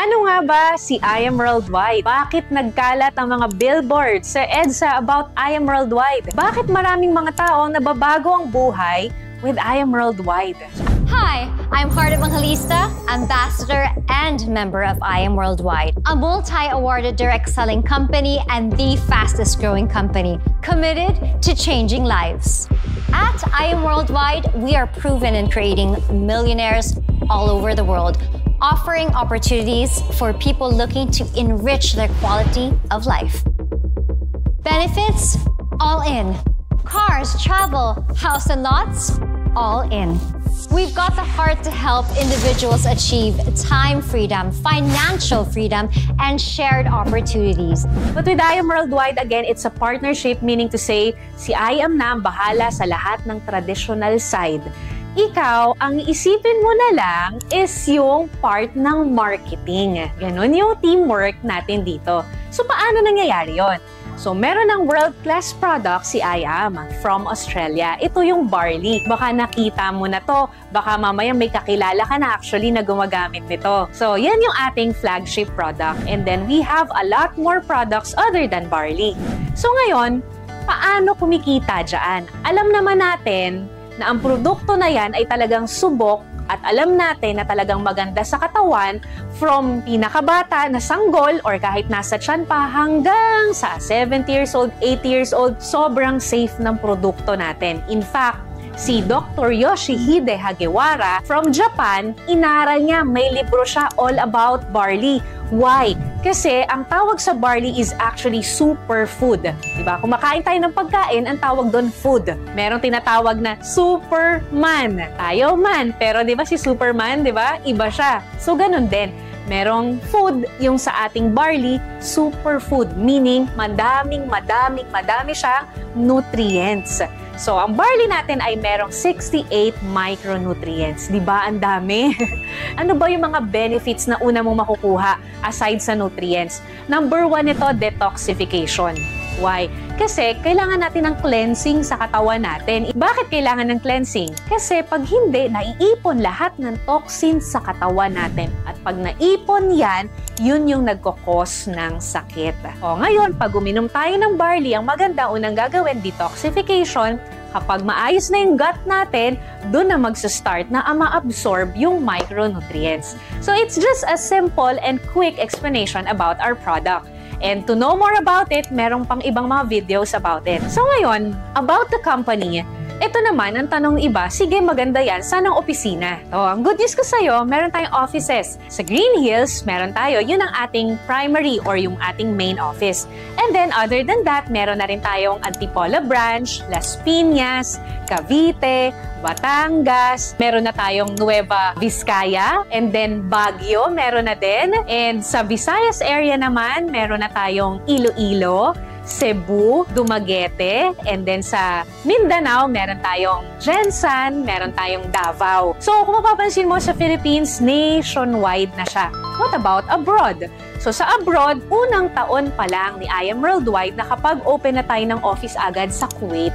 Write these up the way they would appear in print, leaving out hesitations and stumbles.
Ano nga ba si I Am Worldwide? Bakit nagkalat ang mga billboards sa EDSA about I Am Worldwide? Bakit maraming mga tao ang nababago ang buhay with I Am Worldwide? Hi, I'm Heart Evangelista, ambassador and member of I Am Worldwide, a multi-awarded direct selling company and the fastest growing company committed to changing lives. At I Am Worldwide, we are proven in creating millionaires all over the world, offering opportunities for people looking to enrich their quality of life. Benefits, all in. Cars, travel, house and lots, all in. We've got the heart to help individuals achieve time freedom, financial freedom, and shared opportunities. But with I Am Worldwide, again, it's a partnership, meaning to say, si I Am na ang bahala sa lahat ng traditional side. Ikaw, ang isipin mo na lang is yung part ng marketing. Ganon yung teamwork natin dito. So, paano nangyayari yon? So, meron ng world-class product si I Am from Australia. Ito yung barley. Baka nakita mo na to. Baka mamaya may kakilala ka na actually na gumagamit nito. So, yan yung ating flagship product. And then, we have a lot more products other than barley. So, ngayon, paano kumikita dyan? Alam naman natin na ang produkto na yan ay talagang subok at alam natin na talagang maganda sa katawan from pinakabata na sanggol or kahit nasa tiyan pa hanggang sa 70 years old, 80 years old, sobrang safe ng produkto natin. In fact, si Dr. Yoshihide Hagiwara from Japan, inaral niya, may libro siya all about barley. Why? Kasi ang tawag sa barley is actually superfood. Diba? Kung makain tayo ng pagkain, ang tawag doon food. Merong tinatawag na Superman. Tayo man. Pero diba si Superman, diba? Iba siya. So ganun din. Merong food yung sa ating barley, superfood. Meaning, madami siyang nutrients. So, ang barley natin ay merong 68 micronutrients. Diba? Ang dami. Ano ba yung mga benefits na una mong makukuha aside sa nutrients? Number 1 ito, detoxification. Why? Kasi kailangan natin ng cleansing sa katawan natin. Bakit kailangan ng cleansing? Kasi pag hindi, naiipon lahat ng toxins sa katawan natin. At pag naipon yan, yun yung nagkakos ng sakit. O ngayon, pag uminom tayo ng barley, ang maganda unang gagawin, detoxification. Kapag maayos na yung gut natin, doon na magsa-start na ma-absorb yung micronutrients. So it's just a simple and quick explanation about our product. And to know more about it, merong pang ibang mga videos about it. So ngayon, about the company, ito naman, ang tanong iba, sige maganda yan, saan ang opisina? Ang good news ko sa'yo, meron tayong offices. Sa Green Hills, meron tayo, yun ang ating primary or yung ating main office. And then other than that, meron na rin tayong Antipolo branch, Las Piñas, Cavite, Batangas, meron na tayong Nueva Vizcaya, and then Baguio, meron na din. And sa Visayas area naman, meron na tayong Iloilo, Cebu, Dumaguete, and then sa Mindanao, meron tayong Jensan, meron tayong Davao. So, kung mapapansin mo sa Philippines, nationwide na siya. What about abroad? So, sa abroad, unang taon pa lang ni I Am Worldwide na kapag open na tayo ng office agad sa Kuwait,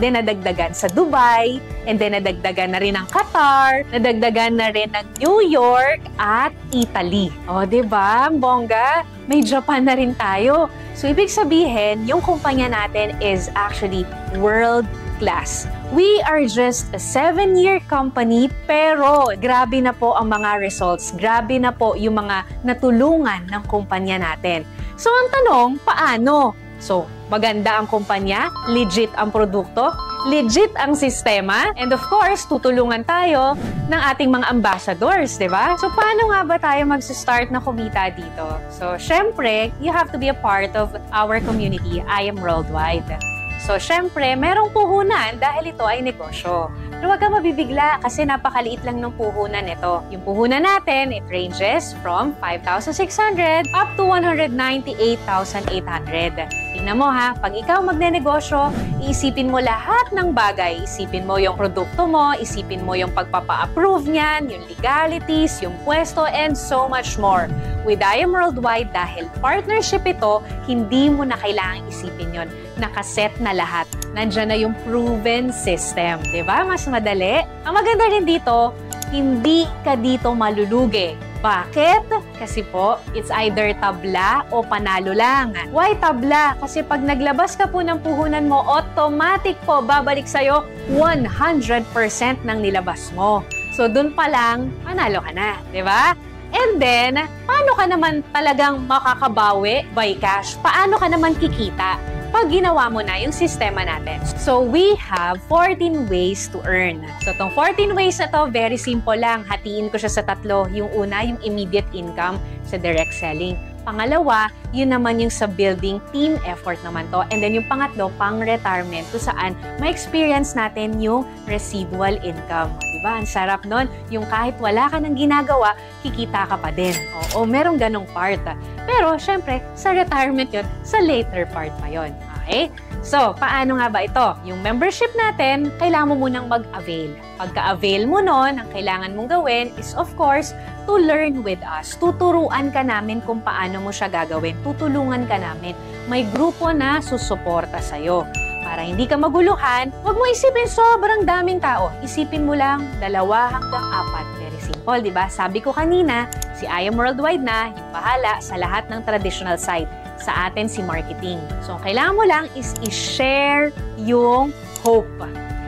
then nadagdagan sa Dubai, and then nadagdagan na rin ng Qatar, nadagdagan na rin ng New York at Italy. O, diba? Bongga, may Japan na rin tayo. So, ibig sabihin, yung kumpanya natin is actually world-class. We are just a 7-year company, pero grabe na po ang mga results. Grabe na po yung mga natulungan ng kumpanya natin. So, ang tanong, paano? So, maganda ang kumpanya, legit ang produkto, legit ang sistema, and of course, tutulungan tayo ng ating mga ambassadors, di ba? So, paano nga ba tayo mag-start na kumita dito? So, syempre, you have to be a part of our community, I Am Worldwide. So, syempre, merong puhunan dahil ito ay negosyo. Pero huwag kang mabibigla kasi napakaliit lang ng puhunan ito. Yung puhunan natin, it ranges from 5,600 up to 198,800. Tingnan mo ha, pag ikaw magnenegosyo, iisipin mo lahat ng bagay. Isipin mo yung produkto mo, isipin mo yung pagpapa-approve niyan, yung legalities, yung pwesto, and so much more. With I Am Worldwide, dahil partnership ito, hindi mo na kailangang isipin yon. Nakaset na lahat. Nandiyan na yung proven system. Diba? Mas madali. Ang maganda rin dito, hindi ka dito malulugi. Bakit? Kasi po, it's either tabla o panalo lang. Why tabla? Kasi pag naglabas ka po ng puhunan mo, automatic po babalik sa'yo 100% ng nilabas mo. So, dun pa lang, panalo ka na, di ba? And then, paano ka naman talagang makakabawi by cash? Paano ka naman kikita pag ginawa mo na yung sistema natin? So, we have 14 ways to earn. So, itong 14 ways na to, very simple lang. Hatiin ko siya sa tatlo. Yung una, yung immediate income sa direct selling. Pangalawa, yun naman yung sa building team effort naman to. And then yung pangatlo, pang-retirement, kung saan ma-experience natin yung residual income. Diba? Ang sarap nun. Yung kahit wala ka nang ginagawa, kikita ka pa din. Oo, merong ganong part. Pero, syempre, sa retirement yun, sa later part pa yun. Okay? So, paano nga ba ito? Yung membership natin, kailangan mo munang mag-avail. Pagka-avail mo nun, ang kailangan mong gawin is, of course, to learn with us. Tuturuan ka namin kung paano mo siya gagawin. Tutulungan ka namin. May grupo na susuporta sa'yo. Para hindi ka maguluhan, huwag mo isipin sobrang daming tao. Isipin mo lang 2 hanggang 4. Very simple, di ba? Sabi ko kanina, si I Am Worldwide na yung bahala sa lahat ng traditional site. Sa atin, si marketing. So, ang kailangan mo lang is i-share yung hope.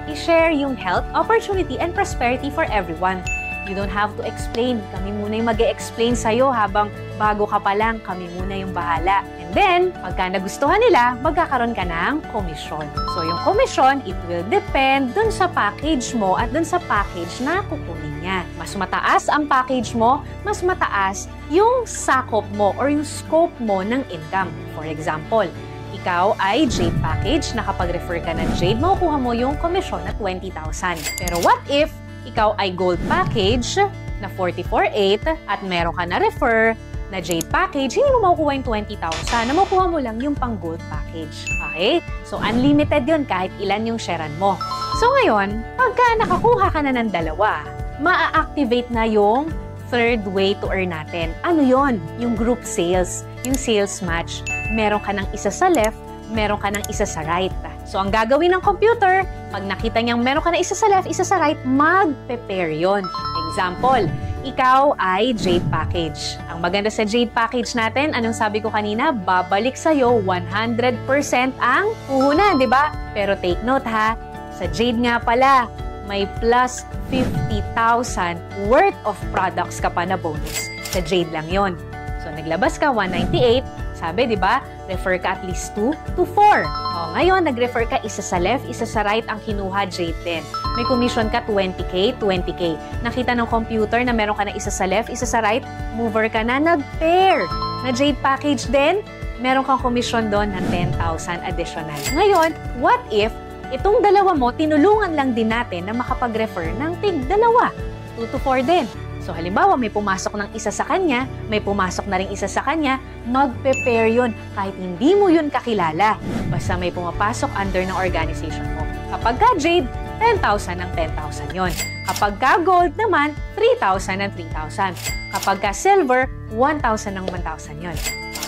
I-share yung health, opportunity, and prosperity for everyone. You don't have to explain. Kami muna yung mag-e-explain sa'yo habang bago ka pa lang, kami muna yung bahala. And then, pagka nagustuhan nila, magkakaroon ka ng komisyon. So, yung komisyon, it will depend dun sa package mo at dun sa package na kukunin niya. Mas mataas ang package mo, mas mataas yung sakop mo or yung scope mo ng income. For example, ikaw ay Jade package, nakapag-refer ka ng Jade, makukuha mo yung komisyon na 20,000. Pero what if ikaw ay gold package na 44,800 at meron ka na refer na Jade package, hindi mo makukuha yung 20,000. Na makukuha mo lang yung pang gold package. Okay? So, unlimited yun kahit ilan yung sharean mo. So, ngayon, pagka nakakuha ka na ng 2, maa-activate na yung third way to earn natin. Ano yon? Yung group sales. Yung sales match. Meron ka ng isa sa left, meron ka ng isa sa right. So, ang gagawin ng computer, pag nakita niyang meron ka na isa sa left, isa sa right, mag-prepare yun. Example, ikaw ay Jade package. Ang maganda sa Jade package natin, anong sabi ko kanina, babalik sa'yo 100% ang puhunan, di ba? Pero take note ha, sa Jade nga pala, may plus 50,000 worth of products ka pa na bonus. Sa Jade lang yon. So, naglabas ka 198, sabi, di ba? Refer ka at least 2 to 4. O, ngayon, nag-refer ka isa sa left, isa sa right ang kinuha, Jade din. May commission ka 20K, 20K. Nakita ng computer na meron ka na isa sa left, isa sa right, mover ka na, nag-pair. Na Jade package din, meron kang commission doon na 10,000 additional. Ngayon, what if itong 2 mo, tinulungan lang din natin na makapag-refer ng tig 2, 2 to 4 din. So, halimbawa, may pumasok ng isa sa kanya, may pumasok na rin isa sa kanya, mag-prepare yun kahit hindi mo yun kakilala. Basta may pumapasok under ng organization mo. Kapag ka Jade, 10,000 ng 10,000 yun. Kapag ka Gold naman, 3,000 ng 3,000. Kapag ka Silver, 1,000 ng 1,000 yun.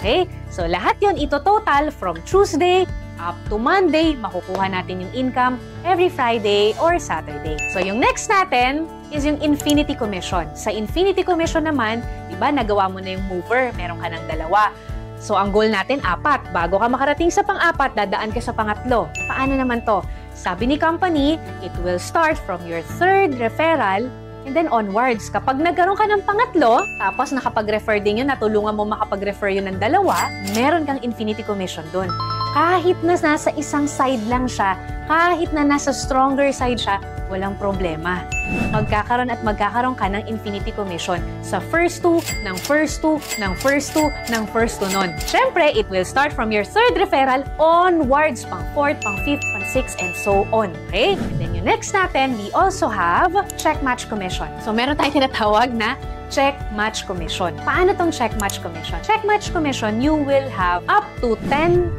Okay? So, lahat yun ito total from Tuesday up to Monday, makukuha natin yung income every Friday or Saturday. So, yung next natin is yung Infinity Commission. Sa Infinity Commission naman, di ba, nagawa mo na yung mover, meron ka ng 2. So, ang goal natin, 4. Bago ka makarating sa pang-4, dadaan ka sa pangatlo. Paano naman to? Sabi ni company, it will start from your 3rd referral and then onwards. Kapag nagkaroon ka ng pangatlo, tapos nakapag-refer din yun, natulungan mo makapag-refer yun ng 2, meron kang Infinity Commission dun. Kahit na nasa isang side lang siya, kahit na nasa stronger side siya, walang problema. Magkakaroon at magkakaroon ka ng Infinity Commission sa first 2, ng first 2, ng first 2, ng first 2 nun. Siyempre, it will start from your 3rd referral onwards, pang 4th, pang 5th, pang 6th, and so on. Okay? And then yung next natin, we also have Check Match Commission. So, meron tayong tinatawag na Check Match Commission. Paano tong Check Match Commission? Check Match Commission, you will have up to 10%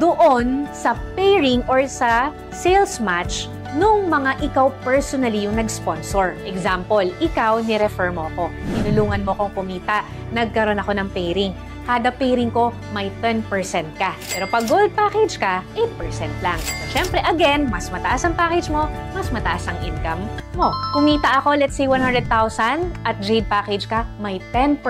doon sa pairing or sa sales match nung mga ikaw personally yung nag-sponsor. Example, ikaw, ni-refer mo ko. Tinulungan mo kong kumita. Nagkaroon ako ng pairing. Kada pairing ko, may 10% ka. Pero pag gold package ka, 8% lang. So, syempre, again, mas mataas ang package mo, mas mataas ang income mo. Kumita ako, let's say 100,000 at Jade package ka, may 10%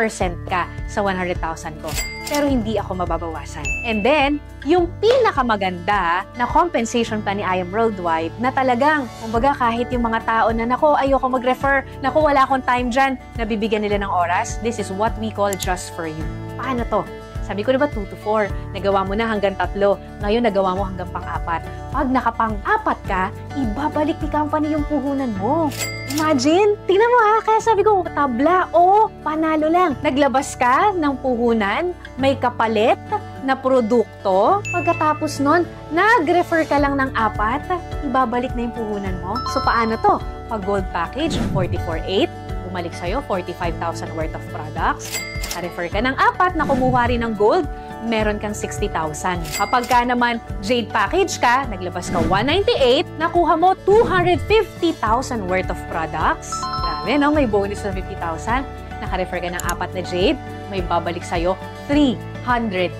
ka sa 100,000 ko. Pero hindi ako mababawasan. And then, yung pinakamaganda na compensation plan ni I Am Worldwide na talagang, kumbaga kahit yung mga tao na, nako, ayoko mag-refer, nako, wala akong time dyan, nabibigyan nila ng oras, this is what we call just for you. Paano to? Sabi ko diba 2 to 4, nagawa mo na hanggang 3, ngayon nagawa mo hanggang pang-4. Pag nakapang-4 ka, ibabalik ni company yung puhunan mo. Imagine, tingnan mo ha, kaya sabi ko, tabla, panalo lang. Naglabas ka ng puhunan, may kapalit na produkto, pagkatapos nun, nag-refer ka lang ng 4, ibabalik na yung puhunan mo. So paano to? Pag gold package, 44,800, bumalik sa'yo, 45,000 worth of products. Naka-refer ka ng 4 na kumuha rin ng gold, meron kang 60,000. Kapag ka naman Jade package ka, naglabas ka 198, nakuha mo 250,000 worth of products. Grabe, no? May bonus na 50,000. Naka-refer ka ng 4 na Jade, may babalik sa'yo 300,000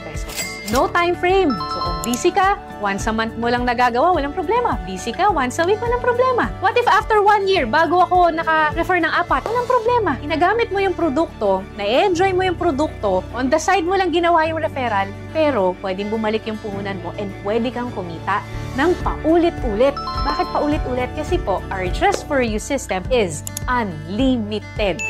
pesos. No time frame. So kung busy ka, once a month mo lang nagagawa, walang problema. Busy ka, once a week, walang problema. What if after 1 year, bago ako naka-refer ng 4, walang problema. Inagamit mo yung produkto, na-enjoy mo yung produkto, on the side mo lang ginawa yung referral, pero pwedeng bumalik yung puhunan mo and pwede kang kumita ng paulit-ulit. Bakit paulit-ulit? Kasi po, our Just For You system is unlimited.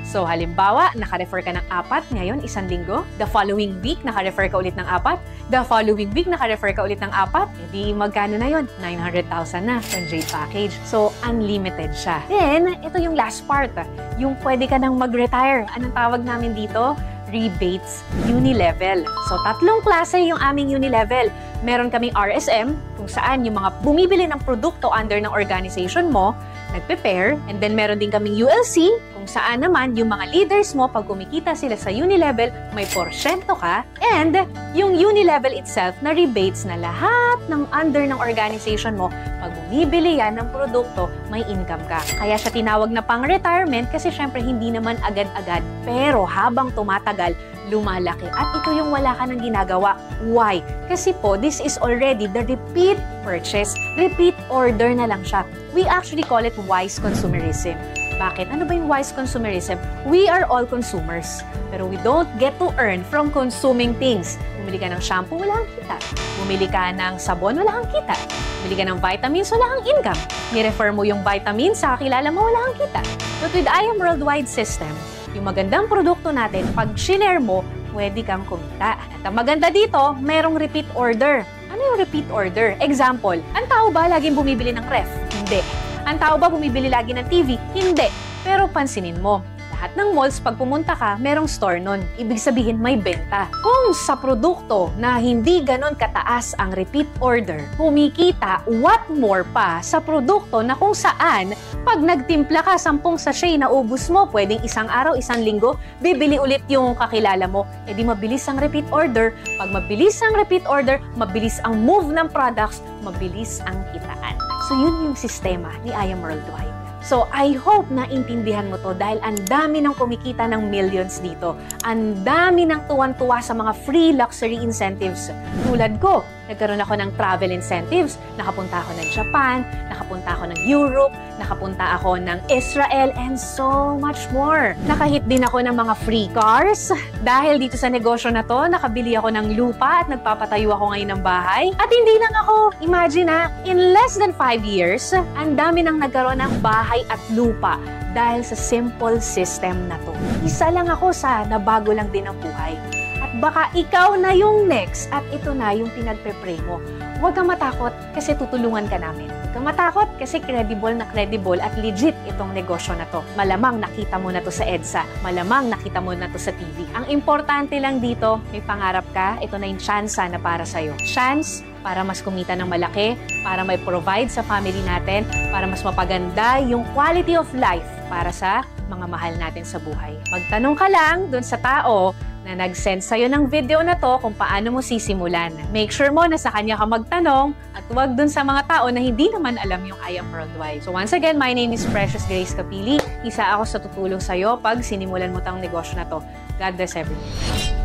So, halimbawa, naka-refer ka ng 4, ngayon, 1 linggo. The following week, naka-refer ka ulit ng 4. The following week, naka-refer ka ulit ng 4. Edi, magkano na yun? 900,000 na sa Jade package. So, unlimited siya. Then, ito yung last part. Yung pwede ka nang mag-retire. Anong tawag namin dito? Rebates Unilevel. So, 3 klase yung aming Unilevel. Meron kaming RSM, kung saan yung mga bumibili ng produkto under ng organization mo, nagpe-pair. And then, meron din kaming ULC, kung saan naman yung mga leaders mo, pag kumikita sila sa Unilevel, may porsyento ka. And yung Unilevel itself na rebates na lahat ng under ng organization mo, pag bumibili yan ng produkto, may income ka. Kaya siya tinawag na pang-retirement kasi syempre hindi naman agad-agad. Pero habang tumatagal, lumalaki. At ito yung wala ka nang ginagawa. Why? Kasi po, this is already the repeat purchase. Repeat order na lang siya. We actually call it wise consumerism. Bakit? Ano ba yung wise consumerism? We are all consumers. Pero we don't get to earn from consuming things. Bumili ka ng shampoo, wala kang kita. Bumili ka ng sabon, wala kang kita. Bumili ka ng vitamins, wala kang income. Ni-refer mo yung vitamins sa kakilala mo, wala kang kita. But with I Am Worldwide system, yung magandang produkto natin, pag shinare mo, pwede kang kumita. At ang maganda dito, merong repeat order. Ano yung repeat order? Example, ang tao ba laging bumibili ng ref? Hindi. Ang tao ba bumibili lagi ng TV? Hindi. Pero pansinin mo, lahat ng malls, pag pumunta ka, merong store nun. Ibig sabihin, may benta. Kung sa produkto na hindi ganon kataas ang repeat order, kumikita, what more pa sa produkto na kung saan, pag nagtimpla ka, 10 sachet na ubus mo, pwedeng 1 araw, 1 linggo, bibili ulit yung kakilala mo, edi mabilis ang repeat order. Pag mabilis ang repeat order, mabilis ang move ng products, mabilis ang kitaan. So yun yung sistema ni I Am Worldwide. So, I hope na intindihan mo to dahil ang dami ng kumikita ng millions dito. Ang dami ng tuwan-tuwa sa mga free luxury incentives. Tulad ko, nagkaroon ako ng travel incentives. Nakapunta ako ng Japan, nakapunta ako ng Europe, nakapunta ako ng Israel, and so much more. Nakahit din ako ng mga free cars. Dahil dito sa negosyo na to, nakabili ako ng lupa at nagpapatayo ako ngayon ng bahay. At hindi lang ako, imagine ha, in less than 5 years, ang dami nang nagkaroon ng bahay at lupa dahil sa simple system na to. Isa lang ako sa nabago lang din ang buhay. At baka ikaw na yung next at ito na yung pinagpe-pray mo. Huwag kang matakot kasi tutulungan ka namin. Huwag kang matakot kasi credible at legit itong negosyo na to. Malamang nakita mo na to sa EDSA. Malamang nakita mo na to sa TV. Ang importante lang dito, may pangarap ka, ito na yung chance na para sa'yo. Chance para mas kumita ng malaki, para may provide sa family natin, para mas mapaganda yung quality of life para sa mga mahal natin sa buhay. Magtanong ka lang dun sa tao na nag-send sa'yo ng video na to kung paano mo sisimulan. Make sure mo na sa kanya ka magtanong at huwag dun sa mga tao na hindi naman alam yung I Am Worldwide. So once again, my name is Precious Grace Capili. Isa ako sa tutulong sa'yo pag sinimulan mo tang negosyo na to. God bless everyone.